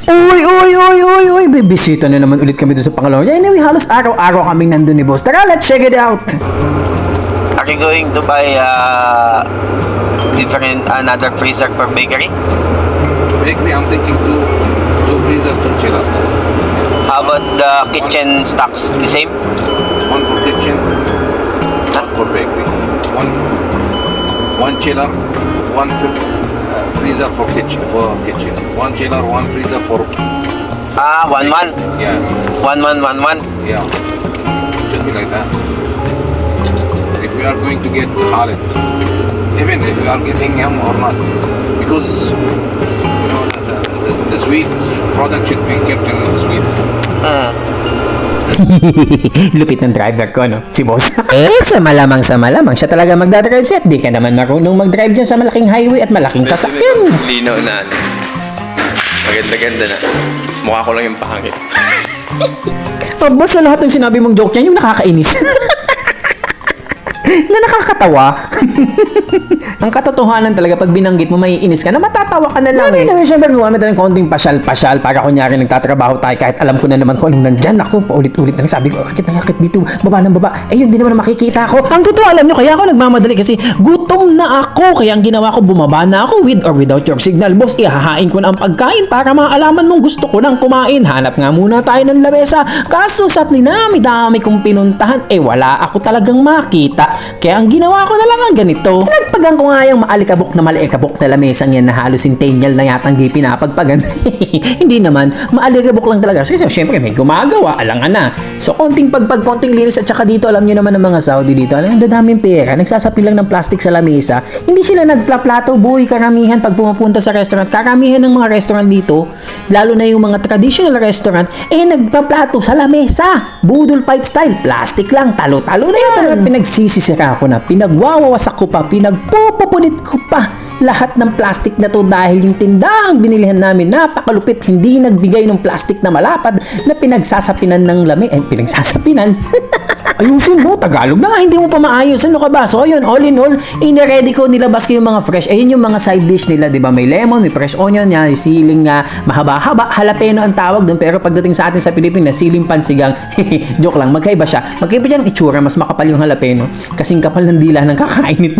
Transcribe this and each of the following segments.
Uy, uy, uy, uy, uy, bibisita na naman ulit kami doon sa Pangalawang. Anyway, halos araw-araw kaming nandun ni boss. Tara, let's check it out. Are you going to buy another freezer for bakery? Bakery, I'm thinking two freezer, two chillers. How about the kitchen stocks? The same? One for kitchen, one for bakery. One chiller, one freezer for kitchen. One chiller, one freezer for. One. Yeah, One. yeah. Should be like that. If we are going to get Khalid, even if we are getting him or not, because you know the sweet product should be kept in sweet. Lupit ng driver ko, no? Si boss. Sa malamang siya talaga magdadrive siya. Di ka naman marunong mag-drive dyan sa malaking highway at malaking sasakyan. Linaw na. Maganda-ganda na. Mukha ko lang yung pangit. Boss, sa lahat ng sinabi mong joke niyan, yung nakakainis. Na nakakatawa. Ang katotohanan talaga, pag binanggit mo, may inis ka na matatawa ka na lang. Anyway, syempre, gawa mo tayo ng konting pasyal-pasyal para kunyari nagtatrabaho tayo kahit alam ko na naman kung anong nandyan. Ako, paulit-ulit na sabi ko, akit dito, baba ng baba. Yun, di naman makikita ako. Ang totoo, alam nyo, kaya ako nagmamadali kasi gutom na ako. Kaya ang ginawa ko, bumaba na ako with or without your signal. Boss, ihahain ko na ang pagkain para maalaman mong gusto ko nang kumain. Hanap nga muna tayo ng lamesa. Kaso sa dami kong pinuntahan, wala ako talagang makita. Kaya ang ginawa ko na lang ang ganito. Nagpagang ko nga yung maalikabok na lamesang yan na halos centennial na yatang di pinapagpagan. Hindi naman, maalikabok lang talaga. Kasi syempre may gumagawa, alangan na. So konting konting linis at saka dito, alam nyo naman ng mga Saudi dito, alam, ang daming pera. Nagsasapi lang ng plastic sa lamesa. Hindi sila nagplaplato, boy, karamihan pag pumapunta sa restaurant. Karamihan ng mga restaurant dito, lalo na yung mga traditional restaurant, nagplaplato sa lamesa. Budol fight style, plastic lang, talo-talo na yan. Pinagsisisira ko na, pinagwawawasak ko pa, pinagpupupunit ko pa lahat ng plastic na to dahil yung tindahang binilihan namin napakalupit, hindi nagbigay ng plastic na malapad na pinagsasapinan ng pinagsasapinan. Ayusin mo, Tagalog na nga, hindi mo pa maayos. Ano ka ba? So, ayun, all in all, iniready ko, nilabas ko yung mga fresh. Ayun yung mga side dish nila, di ba? May lemon, may fresh onion, may siling mahaba-haba, jalapeno ang tawag doon. Pero pagdating sa atin sa Pilipinas, siling pansigang. Joke lang, magkaiba siya. Magkaiba dyan ang itsura, mas makapal yung jalapeno. Kasing kapal ng dila ng kakain nito.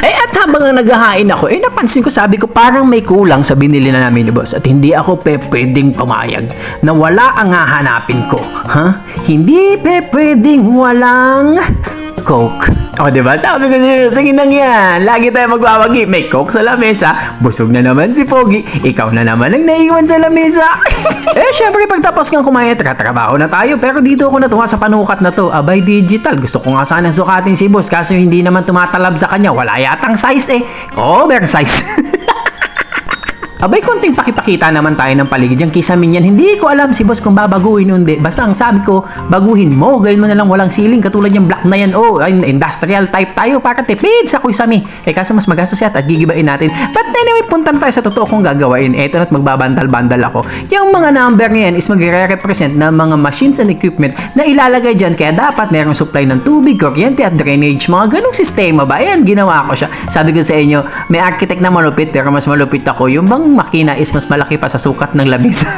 At habang naghahain ako, napansin ko, sabi ko, parang may kulang sa binili na namin ni boss. At hindi ako pwedeng pumayag na wala ang hahanapin ko. Hindi pwedeng walang Coke. O, diba? Sabi ko sa'yo, tingin lang yan. Lagi tayo magwawagi. May Coke sa lamesa. Busog na naman si Pogi. Ikaw na naman ang naiwan sa lamesa. Syempre, pagtapos kang kumain, trabaho na tayo. Pero dito ako natuwa sa panukat na to. Abay, digital. Gusto ko nga sana sukatin si boss. Kaso hindi naman tumatalab sa kanya. Wala yatang size oversize. Abay, konting pakipakita naman tayo ng paligid. Yung kisamin yan, hindi ko alam si boss kung babaguhin o hindi. Basta ang sabi ko, baguhin mo. Gawin mo na lang walang ceiling. Katulad yung black na yan. Industrial type tayo para tipid sa kusami. Kaso mas magastos yata at gigibain natin. But anyway, punta na tayo sa totoo kong gagawain. Eto na't magbabandal-bandal ako. Yung mga number niyan is magre-represent na mga machines and equipment na ilalagay dyan. Kaya dapat merong supply ng tubig, kuryente at drainage. Mga ganong sistema ba? Ayan, ginawa ko siya. Sabi ko sa inyo, may architect na malupit pero mas malupit ako. Yung bang makina is mas malaki pa sa sukat ng lamesa.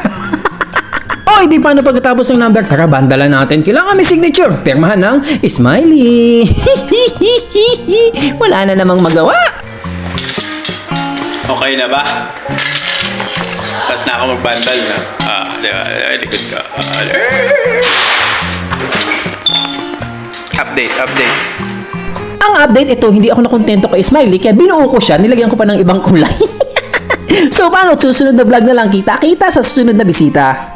Di paano pagkatapos ng number? Tara, bandalan natin. Kailangan may signature. Pirmahan ng smiley. Wala na namang magawa. Okay na ba? Tapos na ako magbandal na. Diba? Likod ka. Update. Ang update ito, hindi ako nakontento kay Smiley, kaya binuo ko siya, nilagyan ko pa ng ibang kulay. So, paano? Susunod na vlog na lang. Kita sa susunod na bisita.